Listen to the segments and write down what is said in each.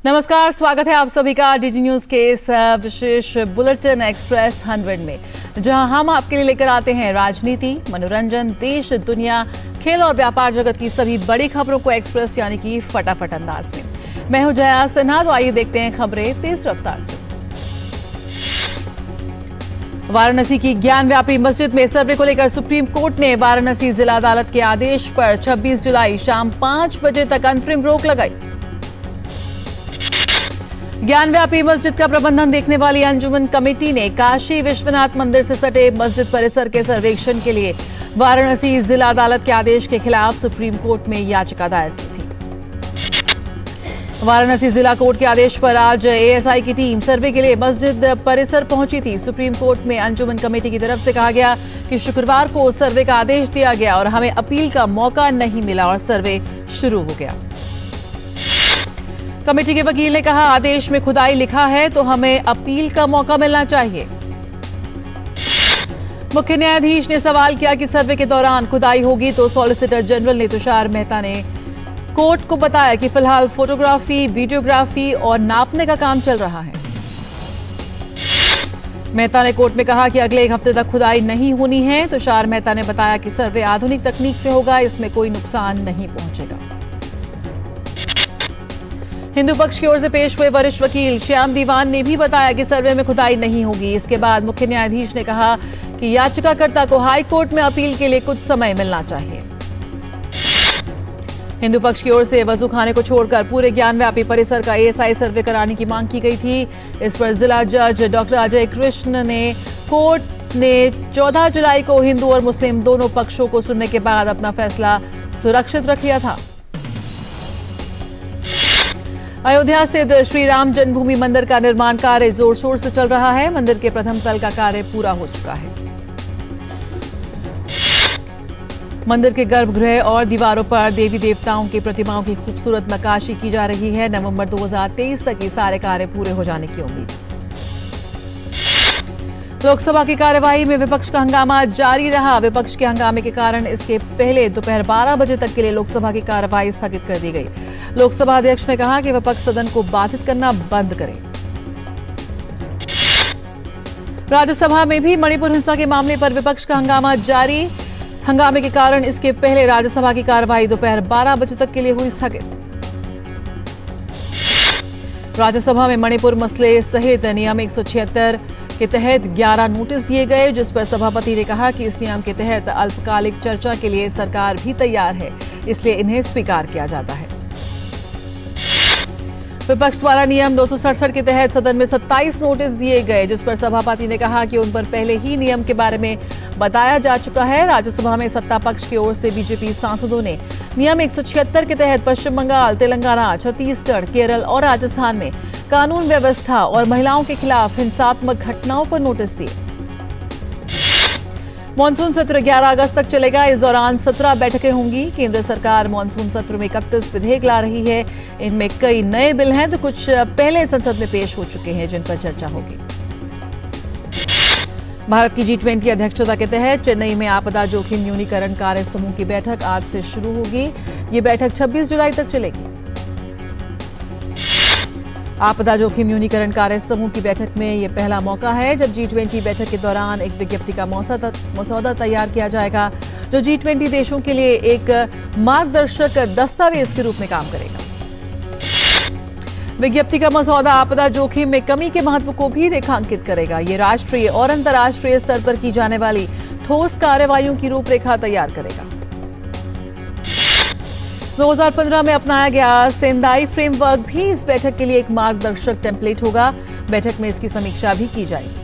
नमस्कार, स्वागत है आप सभी का डीडी न्यूज के इस विशेष बुलेटिन एक्सप्रेस 100 में, जहां हम आपके लिए लेकर आते हैं राजनीति, मनोरंजन, देश, दुनिया, खेल और व्यापार जगत की सभी बड़ी खबरों को एक्सप्रेस यानी कि फटाफट अंदाज में। मैं हूं जया सिन्हा, तो आइए देखते हैं खबरें तेज रफ्तार से। वाराणसी की ज्ञानव्यापी मस्जिद में सर्वे को लेकर सुप्रीम कोर्ट ने वाराणसी जिला अदालत के आदेश पर 26 जुलाई शाम 5 बजे तक अंतरिम रोक लगाई। ज्ञानव्यापी मस्जिद का प्रबंधन देखने वाली अंजुमन कमेटी ने काशी विश्वनाथ मंदिर से सटे मस्जिद परिसर के सर्वेक्षण के लिए वाराणसी जिला अदालत के आदेश के खिलाफ सुप्रीम कोर्ट में याचिका दायर की थी। वाराणसी जिला कोर्ट के आदेश पर आज एएसआई की टीम सर्वे के लिए मस्जिद परिसर पहुंची थी। सुप्रीम कोर्ट में अंजुमन कमेटी की तरफ से कहा गया कि शुक्रवार को सर्वे का आदेश दिया गया और हमें अपील का मौका नहीं मिला और सर्वे शुरू हो गया। कमेटी के वकील ने कहा, आदेश में खुदाई लिखा है तो हमें अपील का मौका मिलना चाहिए। मुख्य न्यायाधीश ने सवाल किया कि सर्वे के दौरान खुदाई होगी तो सॉलिसिटर जनरल ने तुषार मेहता ने कोर्ट को बताया कि फिलहाल फोटोग्राफी, वीडियोग्राफी और नापने का काम चल रहा है। मेहता ने कोर्ट में कहा कि अगले 1 हफ्ते तक खुदाई नहीं होनी है। तुषार मेहता ने बताया कि सर्वे आधुनिक तकनीक से होगा, इसमें कोई नुकसान नहीं पहुंचेगा। हिंदू पक्ष की ओर से पेश हुए वरिष्ठ वकील श्याम दीवान ने भी बताया कि सर्वे में खुदाई नहीं होगी। इसके बाद मुख्य न्यायाधीश ने कहा कि याचिकाकर्ता को हाई कोर्ट में अपील के लिए कुछ समय मिलना चाहिए। हिंदू पक्ष की ओर से वजू खाने को छोड़कर पूरे ज्ञानव्यापी परिसर का एएसआई सर्वे कराने की मांग की गई थी। इस पर जिला जज डॉक्टर अजय कृष्ण ने कोर्ट ने 14 जुलाई को हिंदू और मुस्लिम दोनों पक्षों को सुनने के बाद अपना फैसला सुरक्षित रख लिया था। अयोध्या स्थित श्री राम जन्मभूमि मंदिर का निर्माण कार्य जोर शोर से चल रहा है। मंदिर के प्रथम तल का कार्य पूरा हो चुका है। मंदिर के गर्भगृह और दीवारों पर देवी देवताओं की प्रतिमाओं की खूबसूरत नक्काशी की जा रही है। नवंबर 2023 तक ये सारे कार्य पूरे हो जाने की उम्मीद। लोकसभा की कार्यवाही में विपक्ष का हंगामा जारी रहा। विपक्ष के हंगामे के कारण इसके पहले दोपहर 12 बजे तक के लिए लोकसभा की कार्यवाही स्थगित कर दी गई। लोकसभा अध्यक्ष ने कहा कि विपक्ष सदन को बाधित करना बंद करे। राज्यसभा में भी मणिपुर हिंसा के मामले पर विपक्ष का हंगामा जारी। हंगामे के कारण इसके पहले राज्यसभा की कार्यवाही दोपहर 12 बजे तक के लिए हुई स्थगित। राज्यसभा में मणिपुर मसले सहित नियम 176 के तहत 11 नोटिस दिए गए, जिस पर सभापति ने कहा कि इस नियम के तहत अल्पकालिक चर्चा के लिए सरकार भी तैयार है, इसलिए इन्हें स्वीकार किया जाता है। विपक्ष द्वारा नियम 267 के तहत सदन में 27 नोटिस दिए गए, जिस पर सभापति ने कहा कि उन पर पहले ही नियम के बारे में बताया जा चुका है। राज्यसभा में सत्ता पक्ष की ओर से बीजेपी सांसदों ने नियम 176 के तहत पश्चिम बंगाल, तेलंगाना, छत्तीसगढ़, केरल और राजस्थान में कानून व्यवस्था और महिलाओं के खिलाफ हिंसात्मक घटनाओं पर नोटिस दिए। मॉनसून सत्र 11 अगस्त तक चलेगा। इस दौरान 17 बैठकें होंगी। केंद्र सरकार मॉनसून सत्र में 31 विधेयक ला रही है। इनमें कई नए बिल हैं तो कुछ पहले संसद में पेश हो चुके हैं, जिन पर चर्चा होगी। भारत की G20 अध्यक्षता के तहत चेन्नई में आपदा जोखिम न्यूनीकरण कार्य समूह की बैठक आज से शुरू होगी। ये बैठक 26 जुलाई तक चलेगी। आपदा जोखिम न्यूनीकरण कार्य समूह की बैठक में यह पहला मौका है जब G20 बैठक के दौरान एक विज्ञप्ति का मसौदा तैयार किया जाएगा, जो G20 देशों के लिए एक मार्गदर्शक दस्तावेज के रूप में काम करेगा। विज्ञप्ति का मसौदा आपदा जोखिम में कमी के महत्व को भी रेखांकित करेगा। ये राष्ट्रीय और अंतर्राष्ट्रीय स्तर पर की जाने वाली ठोस कार्रवाइयों की रूपरेखा तैयार करेगा। 2015 में अपनाया गया सेंदाई फ्रेमवर्क भी इस बैठक के लिए एक मार्गदर्शक टेम्पलेट होगा। बैठक में इसकी समीक्षा भी की जाएगी।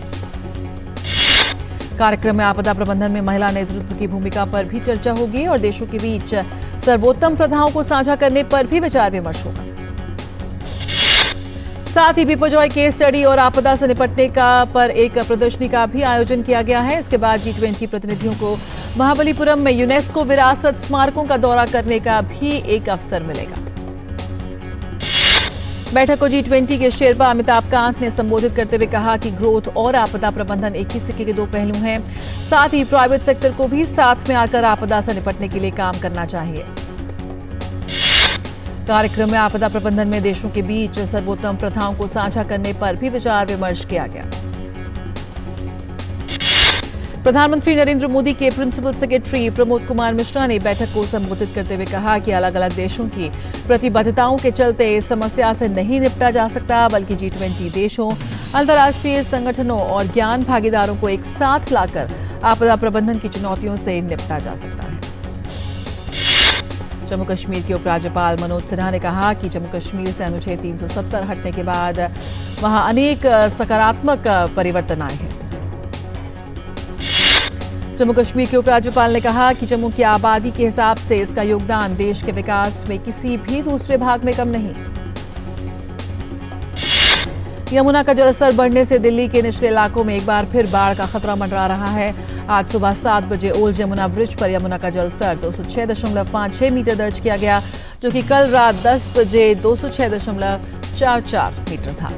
कार्यक्रम में आपदा प्रबंधन में महिला नेतृत्व की भूमिका पर भी चर्चा होगी और देशों के बीच सर्वोत्तम प्रथाओं को साझा करने पर भी विचार विमर्श होगा। साथ ही बिपरजॉय केस स्टडी और आपदा से निपटने पर एक प्रदर्शनी का भी आयोजन किया गया है। इसके बाद G20 प्रतिनिधियों को महाबलीपुरम में यूनेस्को विरासत स्मारकों का दौरा करने का भी एक अवसर मिलेगा। बैठक को G20 के शेरपा अमिताभ कांत ने संबोधित करते हुए कहा कि ग्रोथ और आपदा प्रबंधन एक ही सिक्के के दो पहलू हैं। साथ ही प्राइवेट सेक्टर को भी साथ में आकर आपदा से निपटने के लिए काम करना चाहिए। कार्यक्रम में आपदा प्रबंधन में देशों के बीच सर्वोत्तम प्रथाओं को साझा करने पर भी विचार विमर्श किया गया। प्रधानमंत्री नरेंद्र मोदी के प्रिंसिपल सेक्रेटरी प्रमोद कुमार मिश्रा ने बैठक को संबोधित करते हुए कहा कि अलग अलग देशों की प्रतिबद्धताओं के चलते इस समस्या से नहीं निपटा जा सकता, बल्कि G20 देशों, अंतर्राष्ट्रीय संगठनों और ज्ञान भागीदारों को एक साथ लाकर आपदा प्रबंधन की चुनौतियों से निपटा जा सकता है। जम्मू कश्मीर के उपराज्यपाल मनोज सिन्हा ने कहा कि जम्मू कश्मीर से अनुच्छेद 370 हटने के बाद वहां अनेक सकारात्मक परिवर्तन आए हैं। जम्मू कश्मीर के उपराज्यपाल ने कहा कि जम्मू की आबादी के हिसाब से इसका योगदान देश के विकास में किसी भी दूसरे भाग में कम नहीं। यमुना का जलस्तर बढ़ने से दिल्ली के निचले इलाकों में एक बार फिर बाढ़ का खतरा मंडरा रहा है। आज सुबह 7 बजे ओल्ड यमुना ब्रिज पर यमुना का जलस्तर 206.56 मीटर दर्ज किया गया, जो कि कल रात 10 बजे 206.44 मीटर था।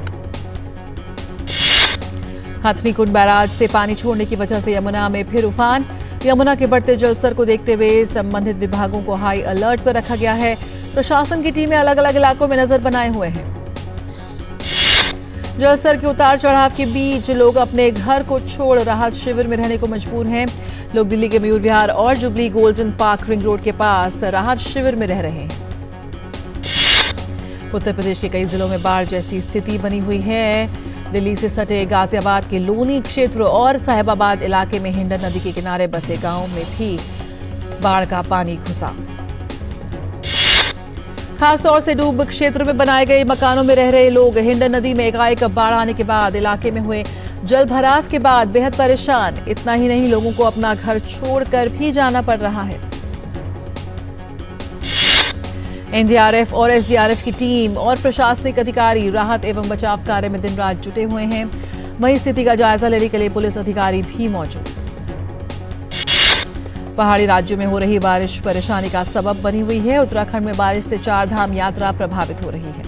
हथनीकुंड बैराज से पानी छोड़ने की वजह से यमुना में फिर उफान। यमुना के बढ़ते जलस्तर को देखते हुए संबंधित विभागों को हाई अलर्ट पर रखा गया है। प्रशासन की टीमें अलग अलग इलाकों में नजर बनाए हुए हैं। जलस्तर के उतार चढ़ाव के बीच लोग अपने घर को छोड़ राहत शिविर में रहने को मजबूर हैं। लोग दिल्ली के मयूर विहार और jubilee golden park ring road के पास राहत शिविर में रह रहे हैं। उत्तर प्रदेश के कई जिलों में बाढ़ जैसी स्थिति बनी हुई है। दिल्ली से सटे गाजियाबाद के लोनी क्षेत्र और साहिबाबाद इलाके में हिंडन नदी के किनारे बसे गांवों में भी बाढ़ का पानी घुसा। खासतौर से डूब क्षेत्र में बनाए गए मकानों में रह रहे लोग हिंडन नदी में एकाएक बाढ़ आने के बाद इलाके में हुए जल भराव के बाद बेहद परेशान। इतना ही नहीं, लोगों को अपना घर छोड़कर भी जाना पड़ रहा है। एनडीआरएफ और एसडीआरएफ की टीम और प्रशासनिक अधिकारी राहत एवं बचाव कार्य में दिन रात जुटे हुए हैं। वहीं स्थिति का जायजा लेने के लिए पुलिस अधिकारी भी मौजूद। पहाड़ी राज्यों में हो रही बारिश परेशानी का सबब बनी हुई है। उत्तराखंड में बारिश से 4 धाम यात्रा प्रभावित हो रही है।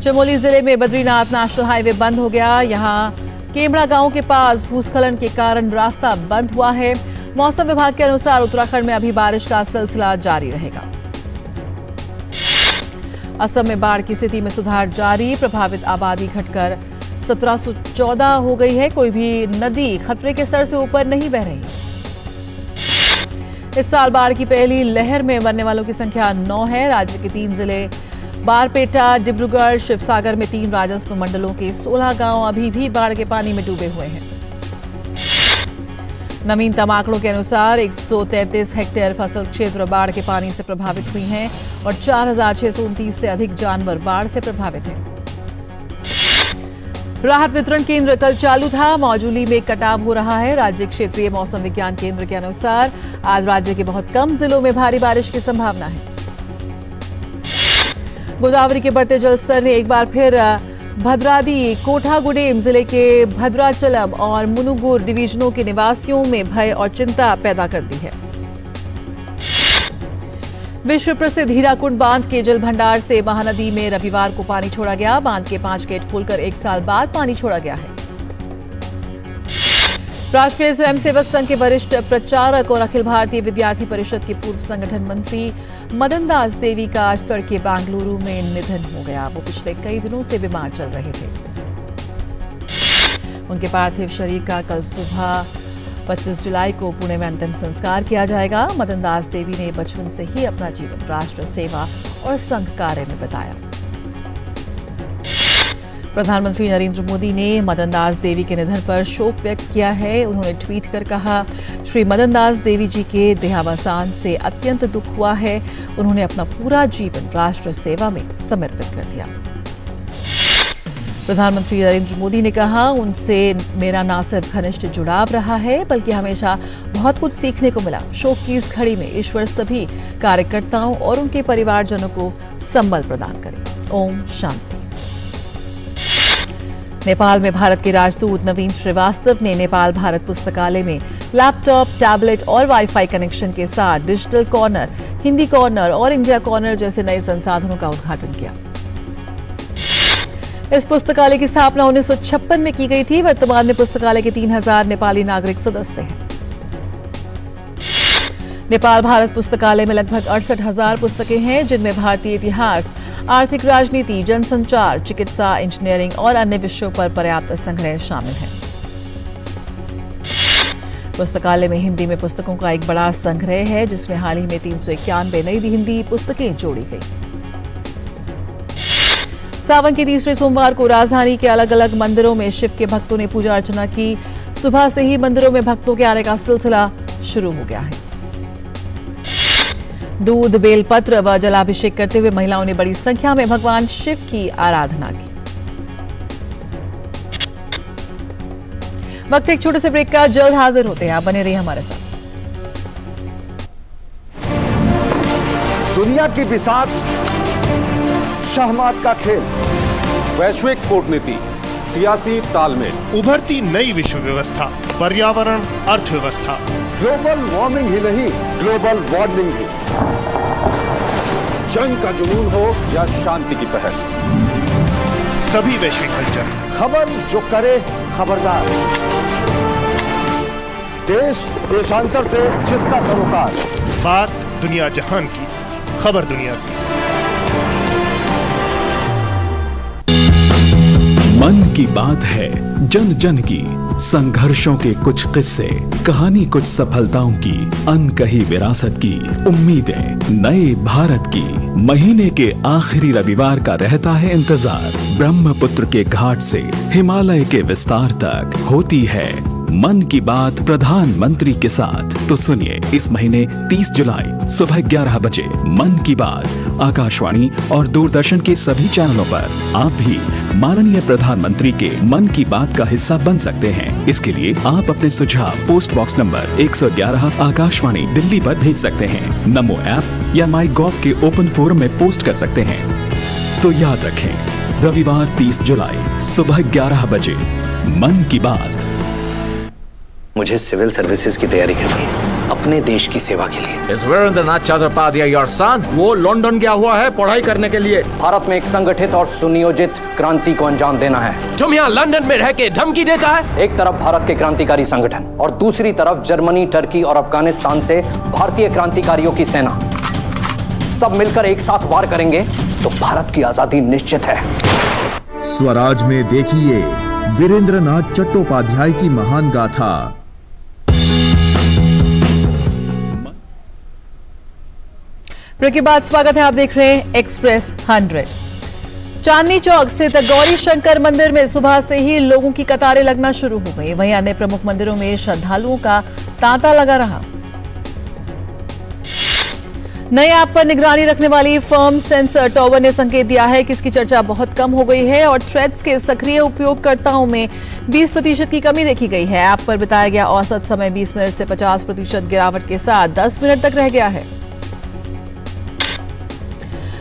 चमोली जिले में बद्रीनाथ नेशनल हाईवे बंद हो गया। यहां केमड़ा गांव के पास भूस्खलन के कारण रास्ता बंद हुआ है। मौसम विभाग के अनुसार उत्तराखंड में अभी बारिश का सिलसिला जारी रहेगा। असम में बाढ़ की स्थिति में सुधार जारी। प्रभावित आबादी घटकर 1714 हो गई है। कोई भी नदी खतरे के स्तर से ऊपर नहीं बह रही। इस साल बाढ़ की पहली लहर में मरने वालों की संख्या 9 है। राज्य के 3 जिले बारपेटा, डिब्रूगढ़, शिवसागर में 3 राजस्व मंडलों के 16 गांव अभी भी बाढ़ के पानी में डूबे हुए हैं। नवीनतम आंकड़ों के अनुसार 133 हेक्टेयर फसल क्षेत्र बाढ़ के पानी से प्रभावित हुई हैं और 4629 से अधिक जानवर बाढ़ से प्रभावित हैं। राहत वितरण केंद्र कल चालू था। मौजूली में कटाव हो रहा है। राज्य क्षेत्रीय मौसम विज्ञान केंद्र के अनुसार आज राज्य के बहुत कम जिलों में भारी बारिश की संभावना है। गोदावरी के बढ़ते जलस्तर ने एक बार फिर भद्रादी, कोठागुडेम जिले के भद्राचलम और मुनुगुर डिवीजनों के निवासियों में भय और चिंता पैदा कर दी है। विश्व प्रसिद्ध हीराकुंड बांध के जल भंडार से महानदी में रविवार को पानी छोड़ा गया। बांध के 5 गेट खोलकर 1 साल बाद पानी छोड़ा गया है। राष्ट्रीय स्वयंसेवक संघ के वरिष्ठ प्रचारक और अखिल भारतीय विद्यार्थी परिषद के पूर्व संगठन मंत्री मदन दास देवी का आज तड़के बेंगलुरु में निधन हो गया। वो पिछले कई दिनों से बीमार चल रहे थे। उनके पार्थिव शरीर का कल सुबह 25 जुलाई को पुणे में अंतिम संस्कार किया जाएगा। मदन दास देवी ने बचपन से ही अपना जीवन राष्ट्र सेवा और संघ कार्य में बिताया। प्रधानमंत्री नरेंद्र मोदी ने मदन दास देवी के निधन पर शोक व्यक्त किया है। उन्होंने ट्वीट कर कहा, श्री मदन दास देवी जी के देहावसान से अत्यंत दुख हुआ है। उन्होंने अपना पूरा जीवन राष्ट्र सेवा में समर्पित कर दिया। प्रधानमंत्री नरेंद्र मोदी ने कहा, उनसे मेरा न सिर्फ घनिष्ठ जुड़ाव रहा है बल्कि हमेशा बहुत कुछ सीखने को मिला। शोक की इस घड़ी में ईश्वर सभी कार्यकर्ताओं और उनके परिवारजनों को संबल प्रदान करे। ओम शांति। नेपाल में भारत के राजदूत नवीन श्रीवास्तव ने नेपाल भारत पुस्तकालय में लैपटॉप, टैबलेट और वाईफाई कनेक्शन के साथ डिजिटल कॉर्नर, हिंदी कॉर्नर और इंडिया कॉर्नर जैसे नए संसाधनों का उद्घाटन किया। इस पुस्तकालय की स्थापना 1956 में की गई थी। वर्तमान में पुस्तकालय के 3000 नेपाली नागरिक सदस्य हैं। नेपाल भारत पुस्तकालय में लगभग 68,000 पुस्तकें हैं, जिनमें भारतीय इतिहास, आर्थिक राजनीति, जनसंचार, चिकित्सा, इंजीनियरिंग और अन्य विषयों पर पर्याप्त संग्रह शामिल है। पुस्तकालय में हिंदी में पुस्तकों का एक बड़ा संग्रह है, जिसमें हाल ही में 391 नई हिंदी पुस्तकें जोड़ी गई। सावन के तीसरे सोमवार को राजधानी के अलग अलग मंदिरों में शिव के भक्तों ने पूजा अर्चना की। सुबह से ही मंदिरों में भक्तों के आने का सिलसिला शुरू हो गया है। दूध, बेलपत्र व जलाभिषेक करते हुए महिलाओं ने बड़ी संख्या में भगवान शिव की आराधना की। वक्त एक छोटे से ब्रेक का, जल्द हाजिर होते हैं, आप बने रहिए हमारे साथ। दुनिया की बिसात, शहमात का खेल, वैश्विक कूटनीति, सियासी तालमेल, उभरती नई विश्व व्यवस्था, पर्यावरण, अर्थव्यवस्था, ग्लोबल वार्मिंग ही नहीं, ग्लोबल वार्निंग भी। जंग का जुनून हो या शांति की पहल, सभी वैश्विक हलचल, खबर जो करे खबरदार, देश देशांतर से जिसका सरोकार, बात दुनिया जहान की, खबर दुनिया की। मन की बात है जन जन की, संघर्षों के कुछ किस्से, कहानी कुछ सफलताओं की, अनकही विरासत की, उम्मीदें नए भारत की। महीने के आखिरी रविवार का रहता है इंतजार। ब्रह्मपुत्र के घाट से हिमालय के विस्तार तक होती है मन की बात प्रधानमंत्री के साथ। तो सुनिए, इस महीने 30 जुलाई सुबह 11 बजे मन की बात आकाशवाणी और दूरदर्शन के सभी चैनलों पर। आप भी माननीय प्रधानमंत्री के मन की बात का हिस्सा बन सकते हैं। इसके लिए आप अपने सुझाव post box number 111 Akashvani Delhi पर भेज सकते हैं। नमो ऐप या माई गॉव के ओपन फोरम में पोस्ट कर सकते हैं। तो याद रखें, रविवार 30 जुलाई सुबह 11 बजे मन की बात। मुझे सिविल सर्विसेज की तैयारी करनी है, अपने देश की सेवा के लिए। Is Virendranath Chattopadhyay your son? वो लंदन गया हुआ है पढ़ाई करने के लिए। भारत में एक संगठित और सुनियोजित क्रांति को अंजाम देना है। तुम यहाँ लंदन में रह के धमकी देता है? एक तरफ भारत के क्रांतिकारी संगठन और दूसरी तरफ जर्मनी, टर्की और अफगानिस्तान से भारतीय क्रांतिकारियों की सेना, सब मिलकर एक साथ वार करेंगे तो भारत की आजादी निश्चित है। स्वराज में देखिए वीरेंद्रनाथ चट्टोपाध्याय की महान गाथा। ब्रेक के बाद स्वागत है, आप देख रहे हैं एक्सप्रेस 100। चांदनी चौक स्थित गौरी शंकर मंदिर में सुबह से ही लोगों की कतारें लगना शुरू हो गई। वहीं अन्य प्रमुख मंदिरों में श्रद्धालुओं का तांता लगा रहा। नए ऐप पर निगरानी रखने वाली फर्म सेंसर टॉवर ने संकेत दिया है कि इसकी चर्चा बहुत कम हो गई है और थ्रेड्स के सक्रिय उपयोगकर्ताओं में 20% की कमी देखी गई है। ऐप पर बिताया गया औसत समय 20 मिनट से 50% गिरावट के साथ 10 मिनट तक रह गया है।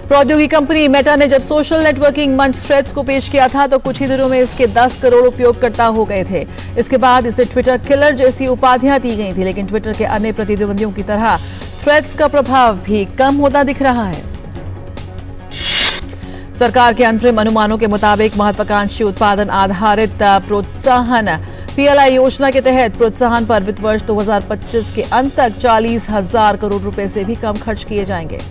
प्रौद्योगिकी कंपनी मेटा ने जब सोशल नेटवर्किंग मंच थ्रेड्स को पेश किया था तो कुछ ही दिनों में इसके 10 करोड़ उपयोगकर्ता हो गए थे। इसके बाद इसे ट्विटर किलर जैसी उपाधियां दी गई थी, लेकिन ट्विटर के अन्य प्रतिद्वंदियों की तरह थ्रेड्स का प्रभाव भी कम होता दिख रहा है। सरकार के अंतरिम अनुमानों के मुताबिक महत्वाकांक्षी उत्पादन आधारित प्रोत्साहन पीएलआई योजना के तहत प्रोत्साहन पर वित्त वर्ष 2025 के अंत तक 40,000 करोड़ रुपए से भी कम खर्च किए जाएंगे।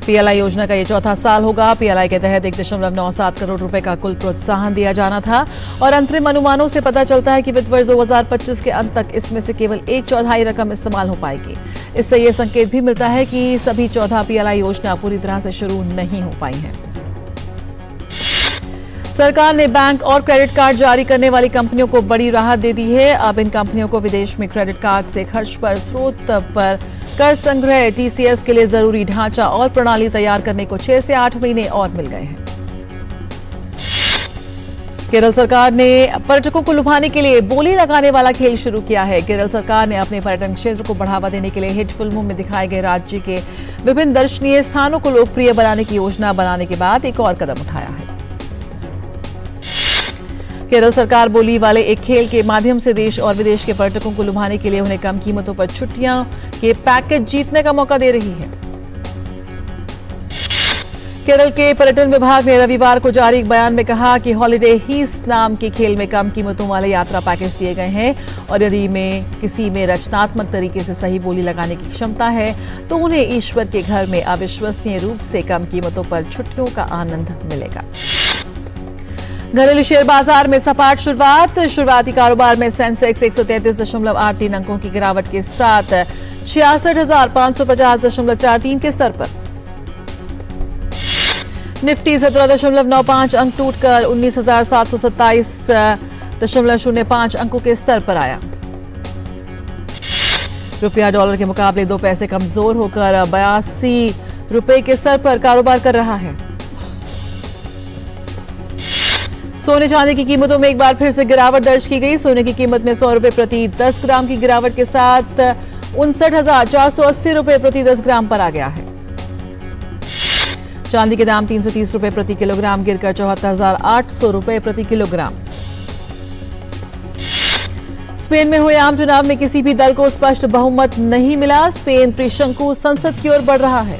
पीएलआई योजना का ये चौथा साल होगा। पीएलआई के तहत 1.97 करोड़ रुपए का कुल प्रोत्साहन दिया जाना था और अंतरिम अनुमानों से पता चलता है कि वित्त वर्ष 2025 के अंत तक इसमें से केवल 1/4 रकम इस्तेमाल हो पाएगी। इससे यह संकेत भी मिलता है कि सभी 14 पीएलआई योजना पूरी तरह से शुरू नहीं हो पाई है। सरकार ने बैंक और क्रेडिट कार्ड जारी करने वाली कंपनियों को बड़ी राहत दे दी है। अब इन कंपनियों को विदेश में क्रेडिट कार्ड से खर्च पर स्रोत पर कर संग्रह टीसीएस के लिए जरूरी ढांचा और प्रणाली तैयार करने को 6 से 8 महीने और मिल गए हैं। केरल सरकार ने पर्यटकों को लुभाने के लिए बोली लगाने वाला खेल शुरू किया है। केरल सरकार ने अपने पर्यटन क्षेत्र को बढ़ावा देने के लिए हिट फिल्मों में दिखाए गए राज्य के विभिन्न दर्शनीय स्थानों को लोकप्रिय बनाने की योजना बनाने के बाद एक और कदम उठाया है। केरल सरकार बोली वाले एक खेल के माध्यम से देश और विदेश के पर्यटकों को लुभाने के लिए उन्हें कम कीमतों पर छुट्टियां के पैकेज जीतने का मौका दे रही है। केरल के पर्यटन विभाग ने रविवार को जारी एक बयान में कहा कि हॉलिडे हीस्ट नाम के खेल में कम कीमतों वाले यात्रा पैकेज दिए गए हैं और यदि किसी में रचनात्मक तरीके से सही बोली लगाने की क्षमता है तो उन्हें ईश्वर के घर में अविश्वसनीय रूप से कम कीमतों पर छुट्टियों का आनंद मिलेगा। घरेलू शेयर बाजार में सपाट शुरुआती कारोबार में सेंसेक्स 133.83 अंकों की गिरावट के साथ 66,550.43 के स्तर पर, निफ्टी 17.95 अंक टूटकर 19,727.05 अंकों के स्तर पर आया। रुपया डॉलर के मुकाबले 2 पैसे कमजोर होकर 82 रुपए के स्तर पर कारोबार कर रहा है। सोने चांदी की कीमतों में एक बार फिर से गिरावट दर्ज की गई। सोने की कीमत में 100 रुपए प्रति 10 ग्राम की गिरावट के साथ 59,480 रुपए प्रति 10 ग्राम पर आ गया है। चांदी के दाम 330 रुपए प्रति किलोग्राम गिरकर 74,800 रुपए प्रति किलोग्राम। स्पेन में हुए आम चुनाव में किसी भी दल को स्पष्ट बहुमत नहीं मिला। स्पेन त्रिशंकु संसद की ओर बढ़ रहा है।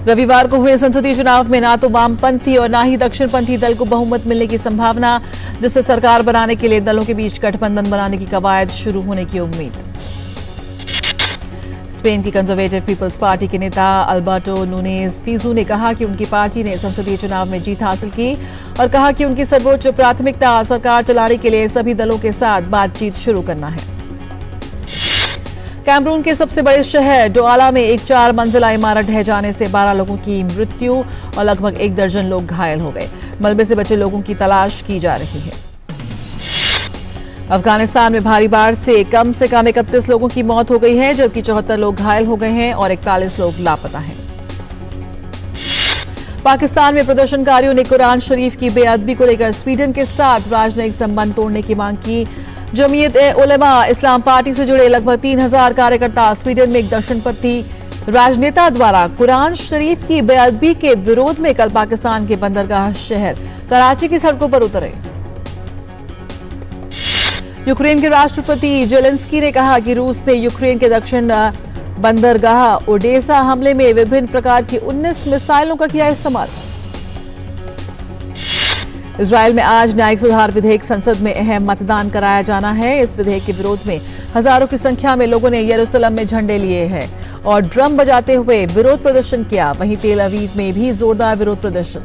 रविवार को हुए संसदीय चुनाव में ना तो वामपंथी और ना ही दक्षिणपंथी दल को बहुमत मिलने की संभावना, जिससे सरकार बनाने के लिए दलों के बीच गठबंधन बनाने की कवायद शुरू होने की उम्मीद। स्पेन की कंजर्वेटिव पीपल्स पार्टी के नेता अल्बर्टो नूनेज फीजू ने कहा कि उनकी पार्टी ने संसदीय चुनाव में जीत हासिल की और कहा कि उनकी सर्वोच्च प्राथमिकता सरकार चलाने के लिए सभी दलों के साथ बातचीत शुरू करना है। कैमरून के सबसे बड़े शहर डोआला में एक 4 मंजिला इमारत ढह जाने से 12 लोगों की मृत्यु और लगभग 1 दर्जन लोग घायल हो गए। मलबे से बचे लोगों की तलाश की जा रही है। अफगानिस्तान में भारी बाढ़ से कम 31 लोगों की मौत हो गई है, जबकि 74 लोग घायल हो गए हैं और 41 लोग लापता हैं। पाकिस्तान में प्रदर्शनकारियों ने कुरान शरीफ की बेअदबी को लेकर स्वीडन के साथ राजनयिक संबंध तोड़ने की मांग की। जमीयत-ए-उलेमा इस्लाम पार्टी से जुड़े लगभग 3,000 कार्यकर्ता स्वीडन में एक दक्षिणपंथी राजनेता द्वारा कुरान शरीफ की बेअदबी के विरोध में कल पाकिस्तान के बंदरगाह शहर कराची की सड़कों पर उतरे। यूक्रेन के राष्ट्रपति जेलेंस्की ने कहा कि रूस ने यूक्रेन के दक्षिण बंदरगाह ओडेसा हमले में विभिन्न प्रकार की 19 मिसाइलों का किया इस्तेमाल। इजरायल में आज न्यायिक सुधार विधेयक संसद में अहम मतदान कराया जाना है। इस विधेयक के विरोध में हजारों की संख्या में लोगों ने यरूशलेम में झंडे लिए हैं और ड्रम बजाते हुए विरोध प्रदर्शन किया। वहीं तेल अवीव में भी जोरदार विरोध प्रदर्शन।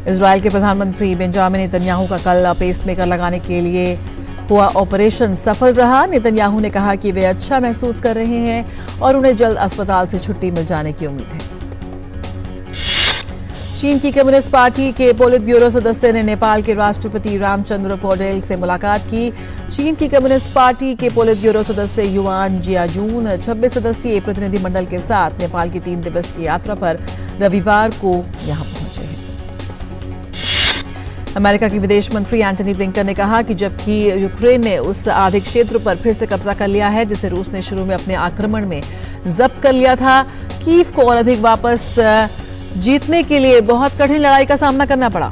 इजरायल के प्रधानमंत्री बेंजामिन नेतन्याहू का कल पेसमेकर लगाने के लिए हुआ ऑपरेशन सफल रहा। नेतन्याहू ने कहा कि वे अच्छा महसूस कर रहे हैं और उन्हें जल्द अस्पताल से छुट्टी मिल जाने की उम्मीद है। चीन की कम्युनिस्ट पार्टी के पोलित ब्यूरो सदस्य ने नेपाल के राष्ट्रपति रामचंद्र पौडेल से मुलाकात की। चीन की कम्युनिस्ट पार्टी के पोलित ब्यूरो सदस्य युआन जियाजून 26 सदस्यीय प्रतिनिधिमंडल के साथ नेपाल की 3 दिवसीय यात्रा पर रविवार को यहां पहुंचे हैं। अमेरिका की विदेश मंत्री एंटनी ब्लिंकन ने कहा कि जबकि यूक्रेन ने उस आधे क्षेत्र पर फिर से कब्जा कर लिया है जिसे रूस ने शुरू में अपने आक्रमण में जब्त कर लिया था, कीव को और अधिक वापस जीतने के लिए बहुत कठिन लड़ाई का सामना करना पड़ा।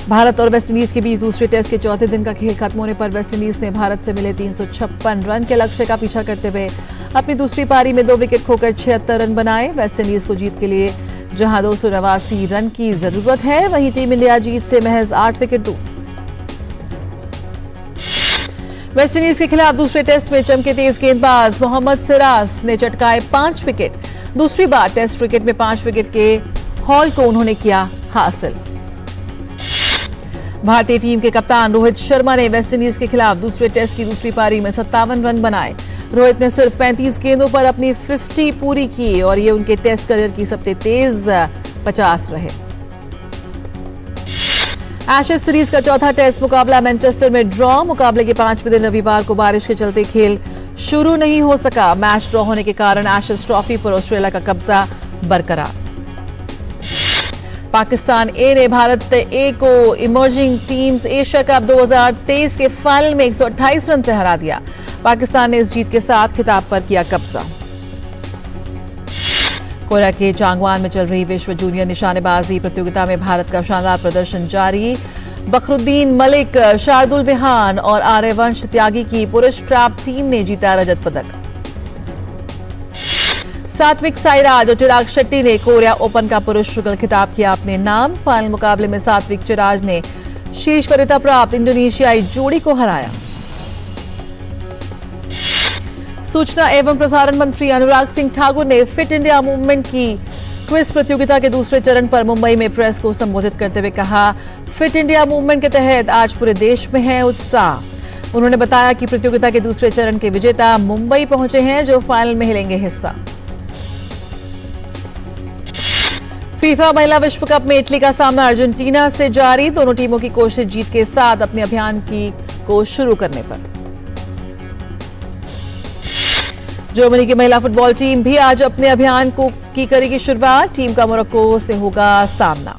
भारत और वेस्टइंडीज के बीच दूसरे टेस्ट के चौथे दिन का खेल खत्म होने पर वेस्टइंडीज ने भारत से मिले 356 रन के लक्ष्य का पीछा करते हुए अपनी दूसरी पारी में 2 विकेट खोकर 76 रन बनाए। वेस्टइंडीज को जीत के लिए जहां 289 रन की जरूरत है, वहीं टीम इंडिया जीत से महज 8 विकेट दूर। वेस्टइंडीज के खिलाफ दूसरे टेस्ट में चमके तेज गेंदबाज मोहम्मद सिराज ने चटकाए 5 विकेट। दूसरी बार टेस्ट क्रिकेट में 5 विकेट के हॉल को उन्होंने किया हासिल। भारतीय टीम के कप्तान रोहित शर्मा ने वेस्टइंडीज के खिलाफ दूसरे टेस्ट की दूसरी पारी में 57 रन बनाए। रोहित ने सिर्फ 35 गेंदों पर अपनी 50 पूरी की और ये उनके टेस्ट करियर की सबसे तेज 50 रहे। एशेज सीरीज का चौथा टेस्ट मुकाबला मैनचेस्टर में ड्रॉ। मुकाबले के 5वें दिन रविवार को बारिश के चलते खेल शुरू नहीं हो सका। मैच ड्रॉ होने के कारण एशेज ट्रॉफी पर ऑस्ट्रेलिया का कब्जा बरकरार। पाकिस्तान ए ने भारत ए को इमर्जिंग टीम्स एशिया कप 2023 के फाइनल में 128 रन से हरा दिया। पाकिस्तान ने इस जीत के साथ खिताब पर किया कब्जा। कोरिया के चांगवान में चल रही विश्व जूनियर निशानेबाजी प्रतियोगिता में भारत का शानदार प्रदर्शन जारी। बखरुद्दीन मलिक, शार्दुल विहान और आर्यवंश त्यागी की पुरुष ट्रैप टीम ने जीता रजत पदक। सात्विक साईराज और चिराग शेट्टी ने कोरिया ओपन का पुरुष युगल खिताब किया अपने नाम। फाइनल मुकाबले में सात्विक चिराग ने शीर्ष वरीयता प्राप्त इंडोनेशियाई जोड़ी को हराया। सूचना एवं प्रसारण मंत्री अनुराग सिंह ठाकुर ने फिट इंडिया मूवमेंट की क्विज प्रतियोगिता के दूसरे चरण पर मुंबई में प्रेस को संबोधित करते हुए कहा, फिट इंडिया मूवमेंट के तहत आज पूरे देश में है उत्साह। उन्होंने बताया कि प्रतियोगिता के दूसरे चरण के विजेता मुंबई पहुंचे हैं, जो फाइनल में लेंगे हिस्सा। फीफा महिला विश्व कप में इटली का सामना अर्जेंटीना से जारी। दोनों टीमों की कोशिश जीत के साथ अपने अभियान को शुरू करने पर। जर्मनी की महिला फुटबॉल टीम भी आज अपने अभियान की करेगी शुरुआत। टीम का मोरक्को से होगा सामना।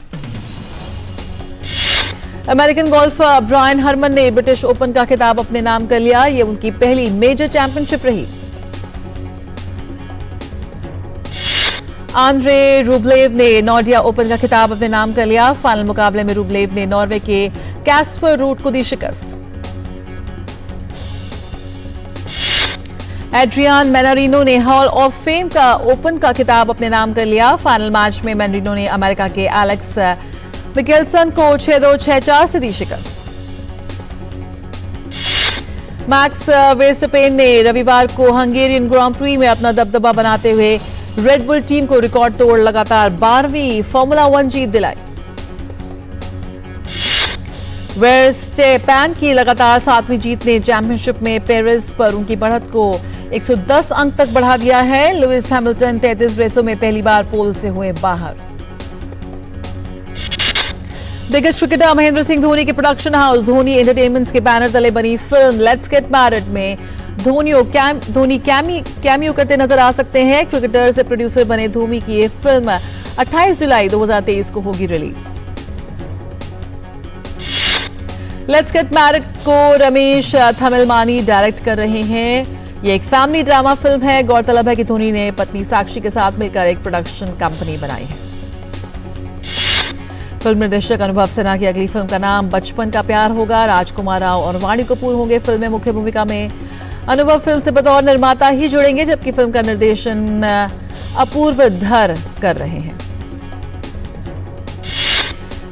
अमेरिकन गोल्फर ब्रायन हरमन ने ब्रिटिश ओपन का खिताब अपने नाम कर लिया। ये उनकी पहली मेजर चैंपियनशिप रही। आंद्रे रूबलेव ने नॉर्डिया ओपन का खिताब अपने नाम कर लिया। फाइनल मुकाबले में रूबलेव ने नॉर्वे के कैस्पर रूट को दी शिकस्त। एड्रियान मैनारिनो ने हॉल ऑफ फेम का ओपन का खिताब अपने नाम कर लिया। फाइनल मैच में मैनारिनो ने अमेरिका के एलेक्स मिकेलसन को 6-2, 6-4 से दी शिकस्त। मैक्स वेस्टपेन ने रविवार को हंगेरियन ग्रांड प्री में अपना दबदबा बनाते हुए रेड बुल टीम को रिकॉर्ड तोड़ लगातार 12वीं फॉर्मूला 1 जीत दिलाई। वर्स्टेपेन की लगातार 7वीं जीत ने चैंपियनशिप में पेरिस पर उनकी बढ़त को 110 अंक तक बढ़ा दिया है। लुइस हैमिल्टन 33 रेसों में पहली बार पोल से हुए बाहर। दिग्गज क्रिकेटर महेंद्र सिंह धोनी के प्रोडक्शन हाउस धोनी एंटरटेनमेंट्स के बैनर तले बनी फिल्म लेट्स गेट मैरिड में धोनी कैमियो करते नजर आ सकते हैं। क्रिकेटर से प्रोड्यूसर बने धोनी की ये फिल्म 28 जुलाई 2023 को होगी रिलीज। लेट्स गेट मैरिड को रमेश थमिलमानी डायरेक्ट कर रहे हैं। ये एक फैमिली ड्रामा फिल्म है। गौरतलब है कि धोनी ने पत्नी साक्षी के साथ मिलकर एक प्रोडक्शन कंपनी बनाई है। फिल्म निर्देशक अनुभव सिन्हा की अगली फिल्म का नाम बचपन का प्यार होगा। राजकुमार राव और वाणी कपूर होंगे फिल्म में मुख्य भूमिका में। अनुभव फिल्म से बतौर निर्माता ही जुड़ेंगे, जबकि फिल्म का निर्देशन अपूर्व धर कर रहे हैं।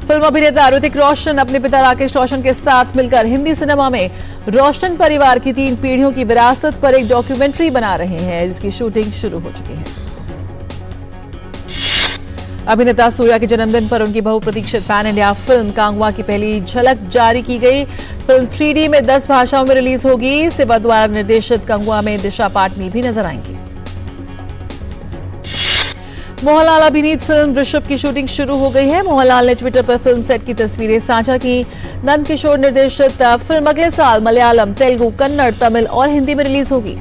फिल्म अभिनेता ऋतिक रोशन अपने पिता राकेश रोशन के साथ मिलकर हिंदी सिनेमा में रोशन परिवार की 3 पीढ़ियों की विरासत पर एक डॉक्यूमेंट्री बना रहे हैं, जिसकी शूटिंग शुरू हो चुकी है। अभिनेता सूर्या के जन्मदिन पर उनकी बहुप्रतीक्षित पैन इंडिया फिल्म कांगवा की पहली झलक जारी की गई। फिल्म 3D में 10 भाषाओं में रिलीज होगी। सिवा द्वारा निर्देशित कांगवा में दिशा पाटनी भी नजर आएंगी। मोहनलाल अभिनीत फिल्म ऋषभ की शूटिंग शुरू हो गई है। मोहनलाल ने ट्विटर पर फिल्म सेट की तस्वीरें साझा की। नंद किशोर निर्देशित फिल्म अगले साल मलयालम, तेलुगु, कन्नड़, तमिल और हिंदी में रिलीज होगी।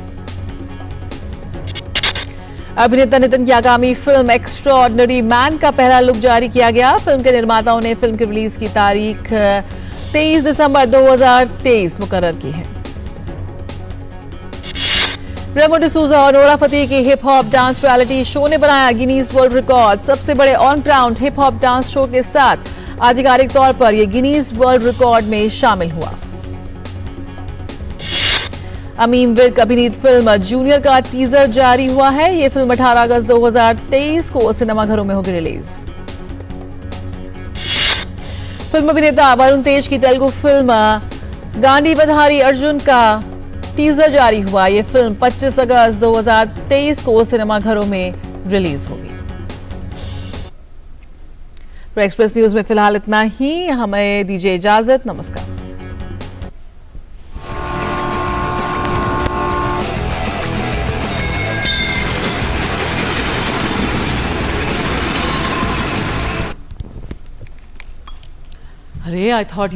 अभिनेता नितिन की आगामी फिल्म एक्स्ट्राऑर्डिनरी मैन का पहला लुक जारी किया गया। फिल्म के निर्माताओं ने फिल्म की रिलीज की तारीख 23 दिसंबर 2023 मुकर्रर की है। रेमो डिसूजा और नोरा फतेही के hip hop dance reality show ने बनाया गिनीज वर्ल्ड रिकॉर्ड। सबसे बड़े on ground hip hop dance show के साथ आधिकारिक तौर पर यह गिनीज वर्ल्ड रिकॉर्ड में शामिल हुआ। अमीन विर्क अभिनीत फिल्म जूनियर का टीजर जारी हुआ है। यह फिल्म 18 अगस्त 2023 को सिनेमाघरों में होगी रिलीज। फिल्म अभिनेता वरुण तेज की तेलुगु फिल्म गांडी बधारी अर्जुन का टीजर जारी हुआ। यह फिल्म 25 अगस्त 2023 को सिनेमाघरों में रिलीज होगी। तो एक्सप्रेस न्यूज में फिलहाल इतना ही। हमें दीजिए इजाजत। नमस्कार। अरे आई थॉट